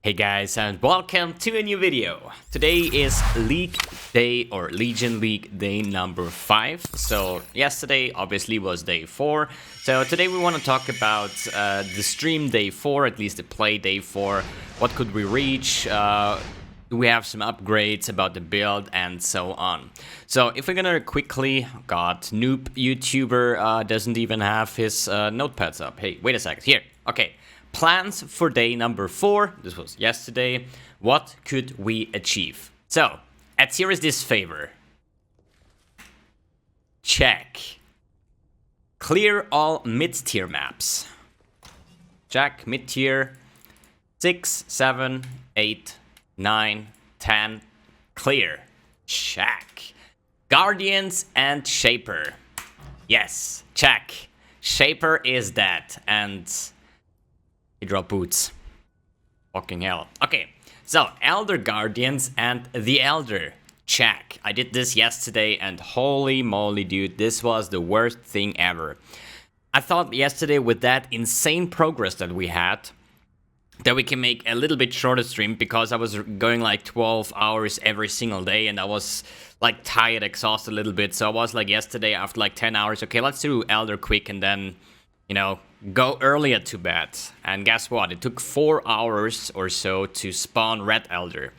Hey guys, and welcome to a new video. Today is League Day or Legion League Day number 5. So yesterday obviously was day 4. So today we want to talk about the stream day 4, at least the play day 4. What could we reach? Do we have some upgrades about the build and so on? So if we're gonna quickly, noob YouTuber doesn't even have his notepads up. Hey, wait a second, here, okay. Plans for day number 4, this was yesterday. What could we achieve? So, here is this favor. Check. Clear all mid-tier maps. Check, mid-tier. 6, 7, 8, 9, 10. Clear. Check. Guardians and Shaper. Yes, check. Shaper is dead, and he dropped boots. Fucking hell. Okay, so Elder Guardians and the Elder. Check. I did this yesterday and holy moly, dude, this was the worst thing ever. I thought yesterday with that insane progress that we had, that we can make a little bit shorter stream because I was going like 12 hours every single day and I was like tired, exhausted a little bit. So I was like yesterday after like 10 hours, okay, let's do Elder quick and then, you know, go earlier to bed. And guess what? It took 4 hours or so to spawn Red Elder.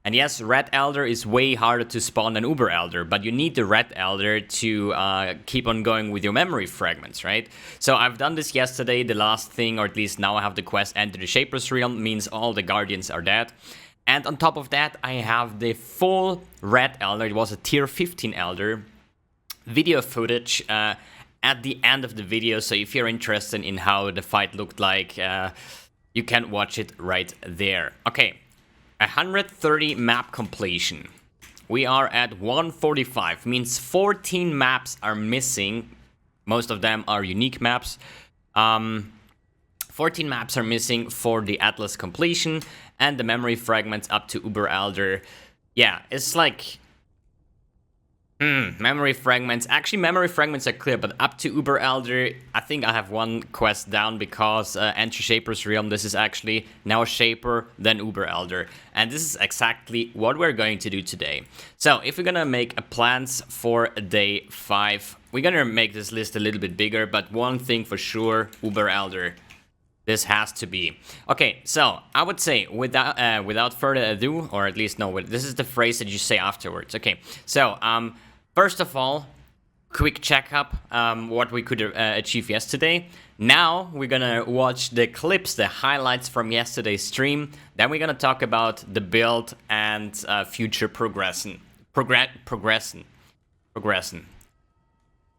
And yes, Red Elder is way harder to spawn than Uber Elder, but you need the Red Elder to keep on going with your memory fragments, right? So I've done this yesterday, the last thing, or at least now I have the quest Enter the Shaper's Realm, means all the Guardians are dead. And on top of that, I have the full Red Elder, it was a tier 15 Elder, video footage, at the end of the video, so if you're interested in how the fight looked like, you can watch it right there. Okay, 130 map completion. We are at 145, means 14 maps are missing. Most of them are unique maps. 14 maps are missing for the Atlas completion, and the memory fragments up to Uber Elder. Yeah, it's like memory fragments. Actually, memory fragments are clear, but up to Uber Elder, I think I have one quest down because Enter Shaper's Realm, this is actually now Shaper, then Uber Elder. And this is exactly what we're going to do today. So, if we're gonna make plans for day 5, we're gonna make this list a little bit bigger, but one thing for sure, Uber Elder. This has to be. Okay, so I would say without further ado, or at least no, this is the phrase that you say afterwards. Okay, so first of all, quick checkup, what we could achieve yesterday. Now we're gonna watch the clips, the highlights from yesterday's stream. Then we're gonna talk about the build and future progression. Progression.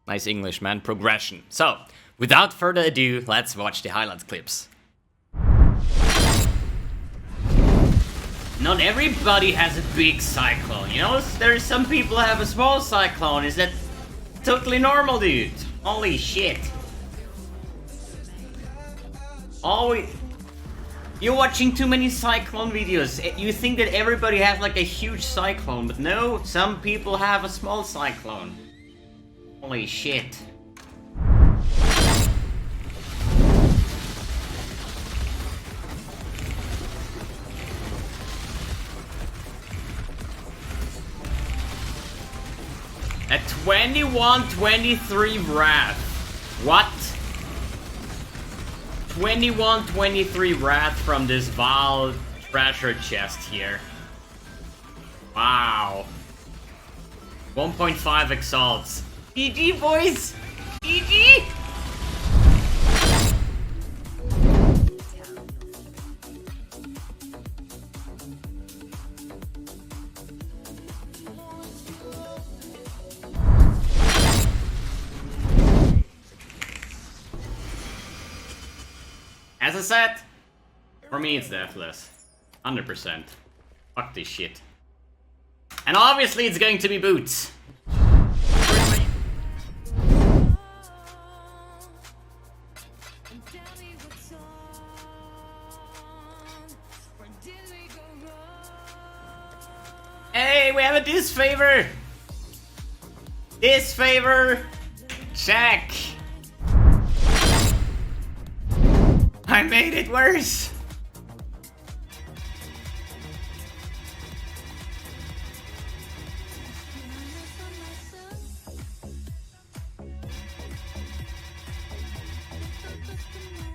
Nice English, man. Progression. So, without further ado, let's watch the highlights clips. Not everybody has a big Cyclone, you know? There's some people who have a small Cyclone. Is that totally normal, dude? Holy shit. You're watching too many Cyclone videos. You think that everybody has like a huge Cyclone, but no, some people have a small Cyclone. Holy shit. A 21-23 Wrath. What? 21-23 Wrath from this Val treasure chest here. Wow. 1.5 Exalts. GG, boys! GG! As I said, for me it's deathless. 100%. Fuck this shit. And obviously it's going to be boots. Hey, we have a disfavor! Disfavor! Check! I made it worse!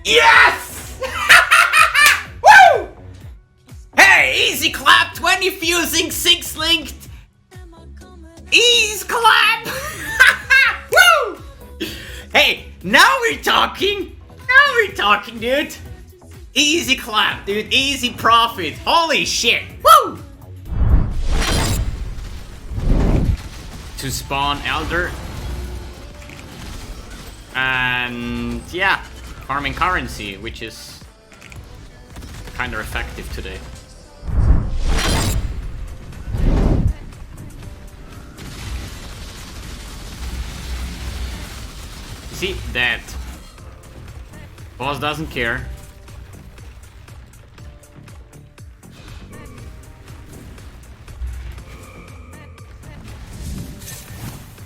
Yes! Woo! Hey, easy clap, 20 fusing, 6 linked. Easy clap! Woo! Hey, now we're talking. Now we're talking, dude. Easy clap, dude. Easy profit. Holy shit. Woo! To spawn Elder. And yeah, farming currency, which is kind of effective today. See that? Boss doesn't care.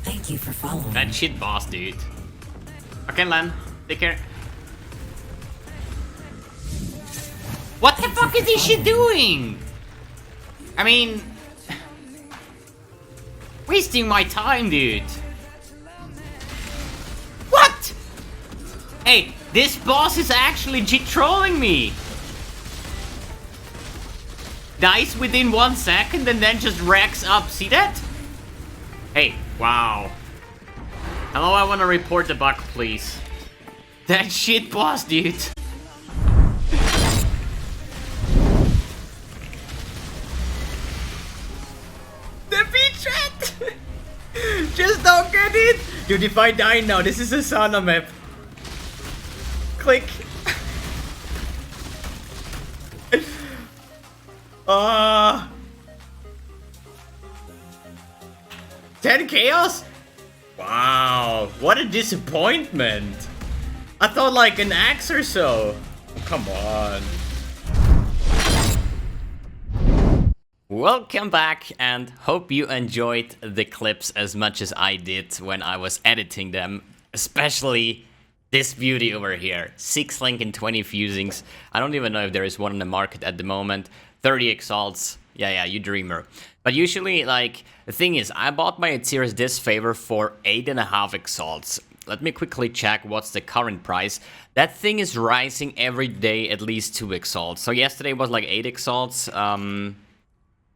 Thank you for following. That shit boss, dude. Okay, Len. Take care. What the fuck is this shit doing? I mean... wasting my time, dude. What? Hey, this boss is actually trolling me. Dies within 1 second and then just racks up. See that? Hey, wow. Hello, I want to report the bug, please. That shit boss, dude. The V-Chat! Just don't get it! Dude, if I die now, this is a sauna map. Click. 10 chaos? Wow, what a disappointment. I thought like an axe or so. Come on. Welcome back and hope you enjoyed the clips as much as I did when I was editing them. Especially this beauty over here. 6 link and 20 fusings. I don't even know if there is one in the market at the moment. 30 exalts. Yeah, you dreamer. But usually, like, the thing is, I bought my Series Disfavor for 8.5 exalts. Let me quickly check what's the current price. That thing is rising every day at least 2 exalts. So yesterday was like 8 exalts.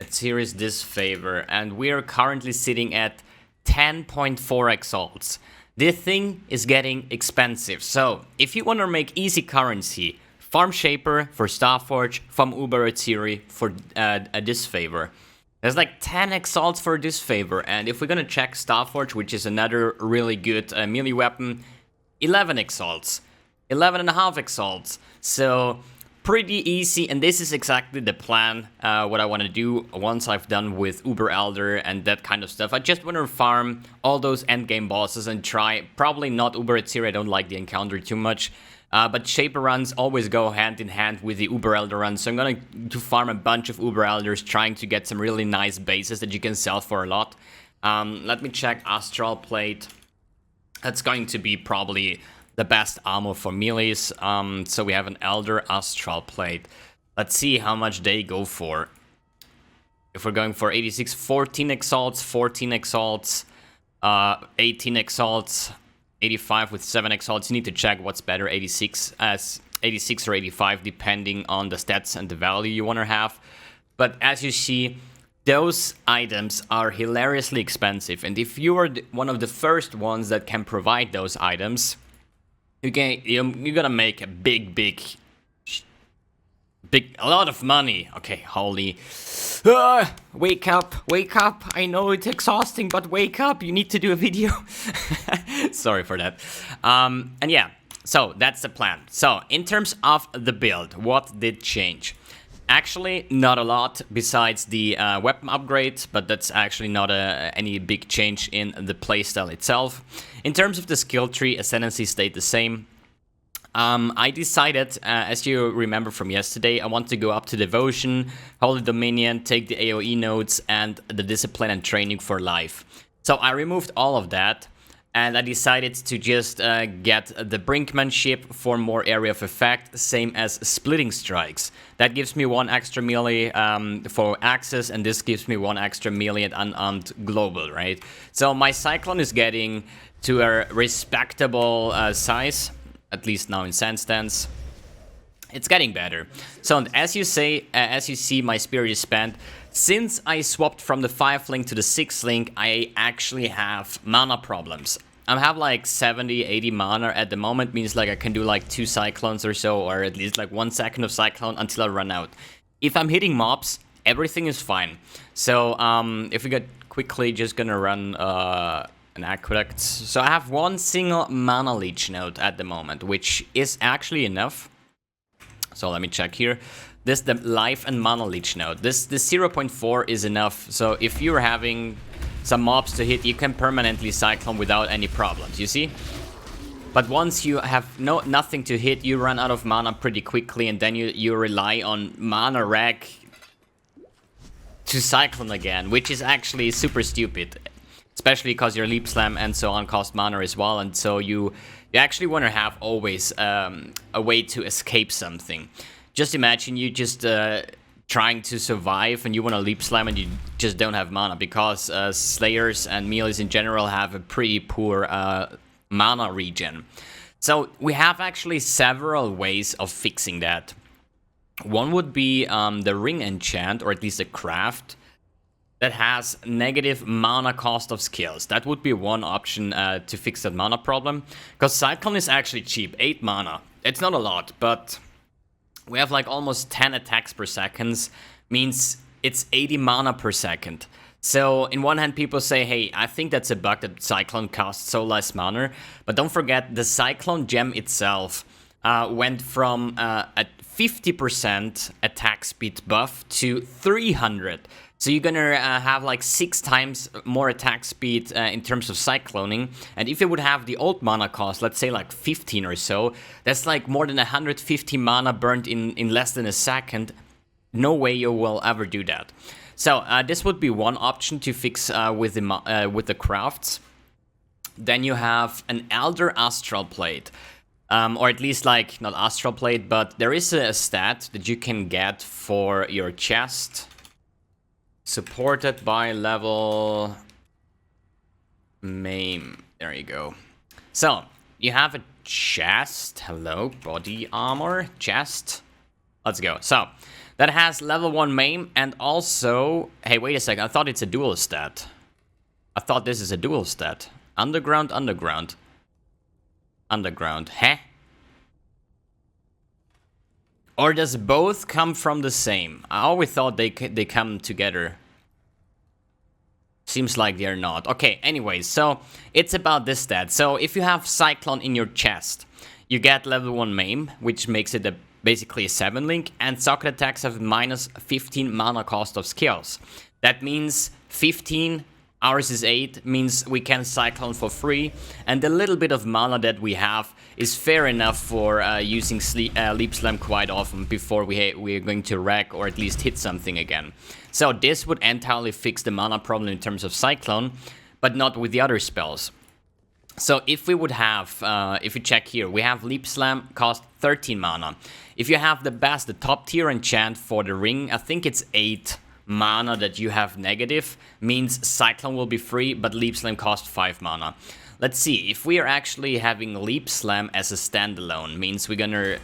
Series Disfavor. And we're currently sitting at 10.4 exalts. This thing is getting expensive. So, if you want to make easy currency, farm Shaper for Starforge, farm Uber Atziri for a Disfavor. There's like 10 exalts for Disfavor, and if we're gonna check Starforge, which is another really good melee weapon, 11 exalts. 11.5 exalts. So, pretty easy, and this is exactly the plan, what I want to do once I've done with Uber Elder and that kind of stuff. I just want to farm all those endgame bosses and try, probably not Uber Atziri, I don't like the encounter too much. But Shaper runs always go hand in hand with the Uber Elder runs, so I'm going to farm a bunch of Uber Elders, trying to get some really nice bases that you can sell for a lot. Let me check Astral Plate. That's going to be probably the best ammo for melees. So we have an Elder Astral Plate. Let's see how much they go for. If we're going for 86, 14 exalts, 14 exalts, 18 exalts, 85 with 7 exalts. You need to check what's better, 86 or 85, depending on the stats and the value you want to have. But as you see, those items are hilariously expensive. And if you are one of the first ones that can provide those items, you're gonna make a a lot of money. Okay, holy. Wake up. I know it's exhausting, but wake up. You need to do a video. Sorry for that. And yeah, so that's the plan. So, in terms of the build, what did change? Actually, not a lot besides the weapon upgrade, but that's actually not any big change in the playstyle itself. In terms of the skill tree, Ascendancy stayed the same. I decided, as you remember from yesterday, I want to go up to Devotion, Holy Dominion, take the AoE nodes, and the Discipline and Training for life. So I removed all of that, and I decided to just get the Brinkmanship for more area of effect, same as Splitting Strikes. That gives me 1 extra melee for access, and this gives me 1 extra melee and unarmed global, right? So my Cyclone is getting to a respectable size. At least now in Sandstance. It's getting better. So as you see, my spirit is spent. Since I swapped from the 5 link to the 6 link, I actually have mana problems. I have like 70, 80 mana at the moment, means like I can do like 2 cyclones or so, or at least like 1 second of cyclone until I run out. If I'm hitting mobs, everything is fine. So if we get quickly just gonna run an aqueduct. So I have 1 single mana leech node at the moment, which is actually enough. So let me check here. This the life and mana leech node. This 0.4 is enough. So if you're having some mobs to hit, you can permanently cyclone without any problems, you see? But once you have nothing to hit, you run out of mana pretty quickly, and then you rely on mana rack to cyclone again, which is actually super stupid. Especially because your leap slam and so on cost mana as well, and so you actually want to have always a way to escape something. Just imagine you just trying to survive and you want to leap slam and you just don't have mana, because slayers and melees in general have a pretty poor mana regen. So we have actually several ways of fixing that. One would be the ring enchant, or at least a craft that has negative mana cost of skills. That would be one option to fix that mana problem, because Cyclone is actually cheap, 8 mana. It's not a lot, but we have like almost 10 attacks per second, means it's 80 mana per second. So in one hand people say, hey, I think that's a bug that Cyclone costs so less mana, but don't forget the Cyclone gem itself went from a 50% attack speed buff to 300. So you're gonna have like 6 times more attack speed in terms of cycloning. And if you would have the old mana cost, let's say like 15 or so, that's like more than 150 mana burnt in less than a second. No way you will ever do that. So this would be one option to fix with the crafts. Then you have an Elder Astral Plate. Or at least like, not Astral Plate, but there is a stat that you can get for your chest. Supported by level MAME. There you go. So, you have a chest. Hello, body armor. Chest. Let's go. So, that has level 1 MAME and also... Hey, wait a second. I thought it's a dual stat. I thought this is a dual stat. Underground, underground. Underground. Huh? Or does both come from the same? I always thought they come together. Seems like they're not. Okay, anyways, so it's about this stat. So if you have Cyclone in your chest, you get level 1 MAME, which makes it basically a 7 link, and socket attacks have minus 15 mana cost of skills. That means 15, ours is 8, means we can Cyclone for free, and the little bit of mana that we have is fair enough for using Leap Slam quite often before we are going to wreck or at least hit something again. So this would entirely fix the mana problem in terms of Cyclone, but not with the other spells. So if we would have, if you check here, we have Leap Slam cost 13 mana. If you have the best, the top tier enchant for the ring, I think it's 8 mana that you have negative, means Cyclone will be free, but Leap Slam costs 5 mana. Let's see, if we are actually having Leap Slam as a standalone, means we're gonna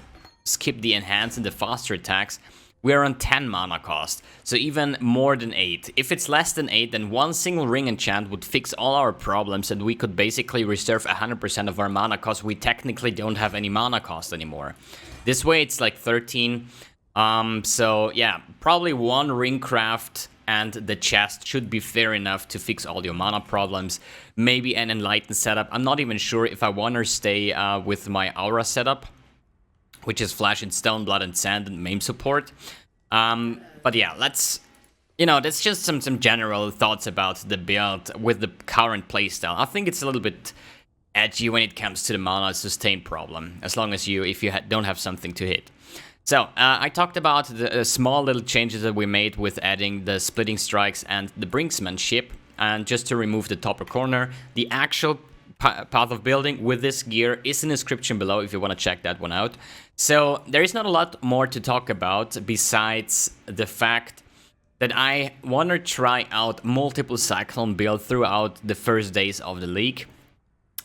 skip the enhance and the faster attacks, we are on 10 mana cost, so even more than 8. If it's less than 8, then one single ring enchant would fix all our problems and we could basically reserve 100% of our mana cost. We technically don't have any mana cost anymore. This way it's like 13. So yeah, probably one ring craft and the chest should be fair enough to fix all your mana problems. Maybe an enlightened setup. I'm not even sure if I want to stay with my aura setup, which is Flash and Stone, Blood and Sand and MAME support. But yeah, that's just some general thoughts about the build with the current playstyle. I think it's a little bit edgy when it comes to the mana sustain problem, as long as if you don't have something to hit. So, I talked about the small little changes that we made with adding the splitting strikes and the brinksmanship, and just to remove the topper corner, the actual path of building with this gear is in the description below if you want to check that one out. So, there is not a lot more to talk about besides the fact that I want to try out multiple Cyclone builds throughout the first days of the league.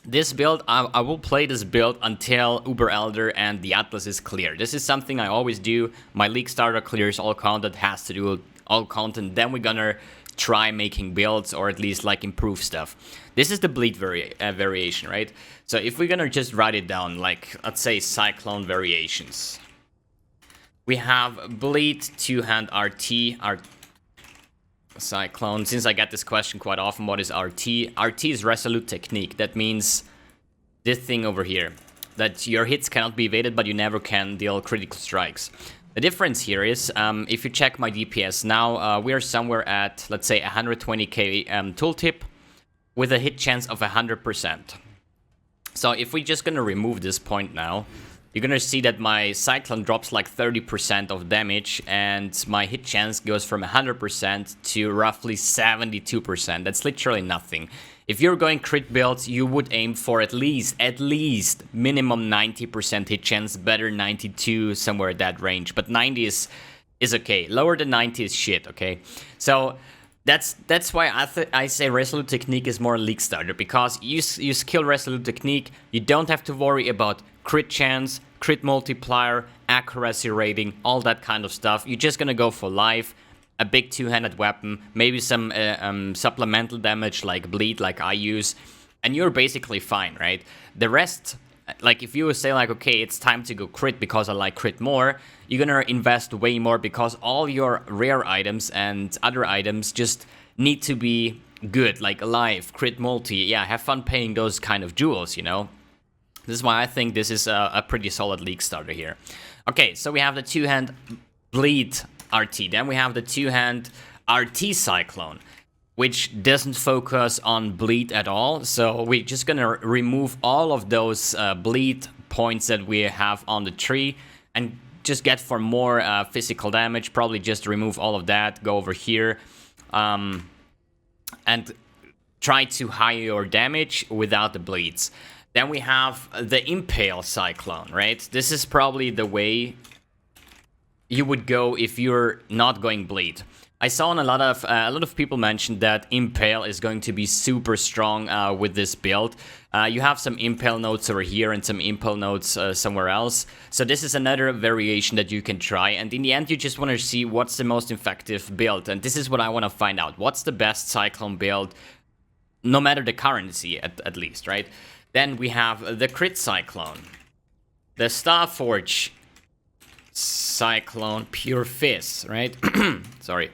This build, I will play this build until Uber Elder and the Atlas is clear. This is something I always do. My League starter clears all content, has to do all content. Then we're gonna try making builds, or at least like improve stuff. This is the bleed variation, right? So if we're gonna just write it down, like let's say Cyclone variations. We have bleed, two-hand RT, Cyclone. Since I get this question quite often, what is RT? RT is resolute technique. That means this thing over here, that your hits cannot be evaded, but you never can deal critical strikes. The difference here is, if you check my DPS now, we are somewhere at, let's say, 120k tooltip with a hit chance of 100%. So if we're just gonna remove this point now, you're gonna see that my Cyclone drops like 30% of damage, and my hit chance goes from 100% to roughly 72%. That's literally nothing. If you're going crit builds, you would aim for at least minimum 90% hit chance, better 92, somewhere at that range. But 90 is okay. Lower than 90 is shit, okay? So that's why I say Resolute Technique is more League starter, because you skill Resolute Technique, you don't have to worry about crit chance, crit multiplier, accuracy rating, all that kind of stuff. You're just gonna go for life, a big two-handed weapon, maybe some supplemental damage like bleed, like I use, and you're basically fine, right? The rest, like if you say like, okay, it's time to go crit because I like crit more, you're gonna invest way more because all your rare items and other items just need to be good, like alive, crit multi, yeah, have fun paying those kind of jewels, you know? This is why I think this is a pretty solid League starter here. Okay, so we have the two-hand bleed RT. Then we have the two-hand RT Cyclone, which doesn't focus on bleed at all. So we're just gonna remove all of those bleed points that we have on the tree and just get for more physical damage. Probably just remove all of that, go over here, and try to higher your damage without the bleeds. Then we have the Impale Cyclone, right? This is probably the way you would go if you're not going bleed. I saw on a lot of people mentioned that Impale is going to be super strong with this build. You have some Impale nodes over here and some Impale nodes somewhere else. So this is another variation that you can try. And in the end, you just want to see what's the most effective build. And this is what I want to find out. What's the best Cyclone build, no matter the currency at least, right? Then we have the Crit Cyclone, the Starforge Cyclone, Pure Fizz, right? Sorry.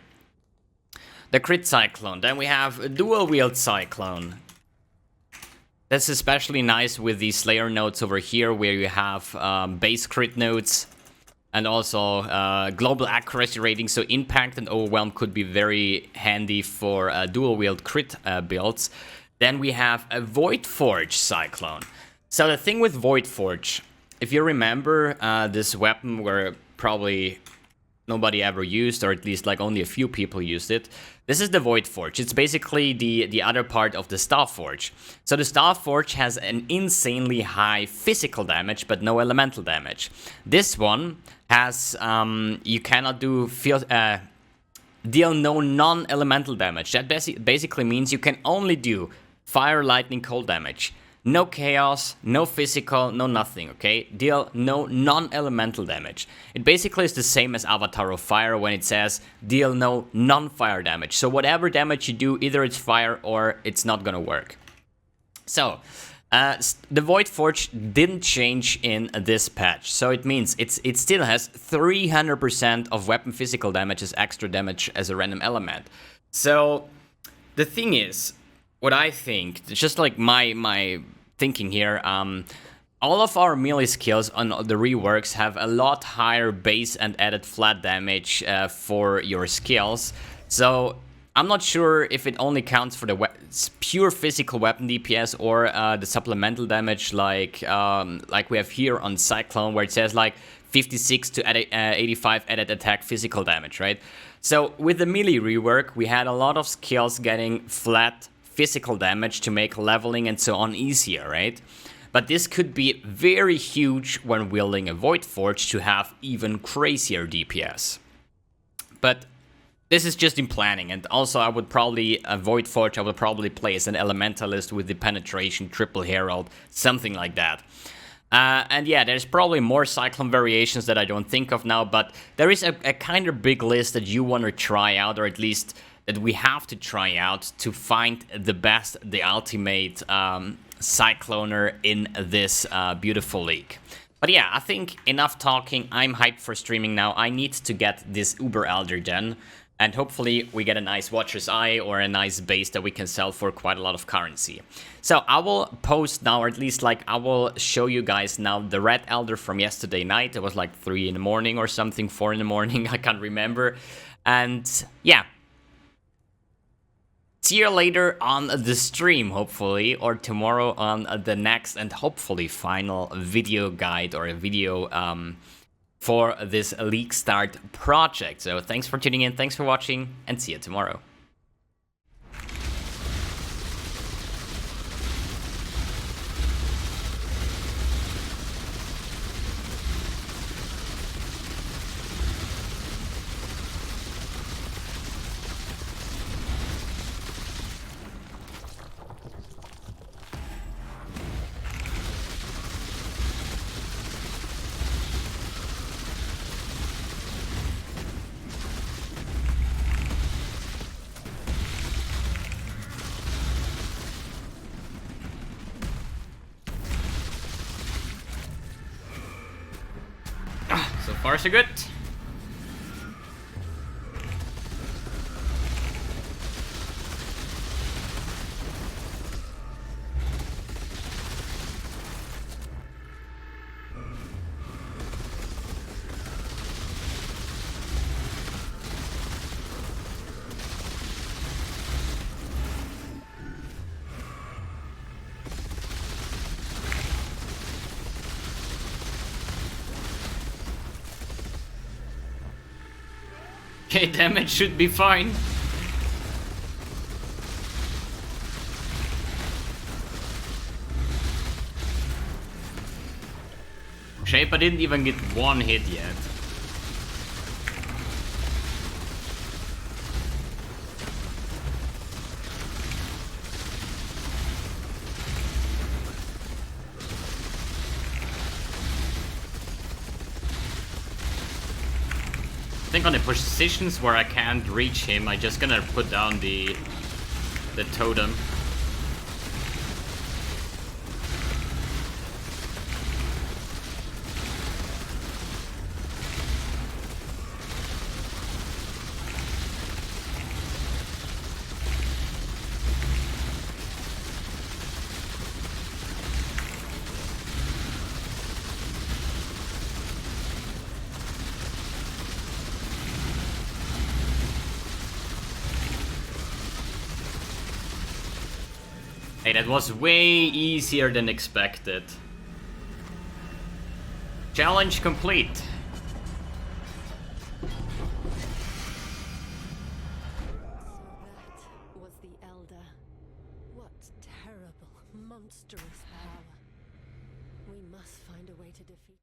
The Crit Cyclone. Then we have a Dual Wield Cyclone. That's especially nice with the Slayer nodes over here, where you have base crit nodes and also global accuracy rating. So Impact and Overwhelm could be very handy for dual wield crit builds. Then we have a Void Forge Cyclone. So the thing with Void Forge, if you remember, this weapon where probably nobody ever used, or at least like only a few people used it. This is the Void Forge. It's basically the other part of the Staff Forge. So the Staff Forge has an insanely high physical damage, but no elemental damage. This one has, you cannot do deal no non-elemental damage. That basically means you can only do fire, lightning, cold damage. No chaos, no physical, no nothing, okay? Deal no non-elemental damage. It basically is the same as Avatar of Fire when it says deal no non-fire damage. So whatever damage you do, either it's fire or it's not gonna work. So, the Void Forge didn't change in this patch. So it means it still has 300% of weapon physical damage as extra damage as a random element. So, the thing is, what I think, just like my thinking here, all of our melee skills on the reworks have a lot higher base and added flat damage for your skills. So I'm not sure if it only counts for the pure physical weapon DPS or the supplemental damage like we have here on Cyclone, where it says like 56 to 85 added attack physical damage, right? So with the melee rework, we had a lot of skills getting flat physical damage to make leveling and so on easier, right? But this could be very huge when wielding a Void Forge to have even crazier DPS. But this is just in planning, and also I would probably avoid Forge. I would probably play as an Elementalist with the Penetration, Triple Herald, something like that. And yeah, there's probably more Cyclone variations that I don't think of now, but there is a kind of big list that you want to try out, or at least that we have to try out to find the best, the ultimate Cycloner in this beautiful league. But yeah, I think enough talking. I'm hyped for streaming now. I need to get this Uber Elder then. And hopefully we get a nice Watcher's Eye or a nice base that we can sell for quite a lot of currency. So I will post now, or at least like I will show you guys now the Red Elder from yesterday night. It was like 3 in the morning or something, 4 in the morning, I can't remember. And yeah. See you later on the stream, hopefully, or tomorrow on the next and hopefully final video guide or a video for this League Start project. So thanks for tuning in, thanks for watching, and see you tomorrow. So far, so good. Okay, damage should be fine. Shaper didn't even get one hit yet. I think on the positions where I can't reach him, I'm just gonna put down the totem. Hey, that was way easier than expected. Challenge complete. That was the Elder. What terrible, monstrous power. We must find a way to defeat.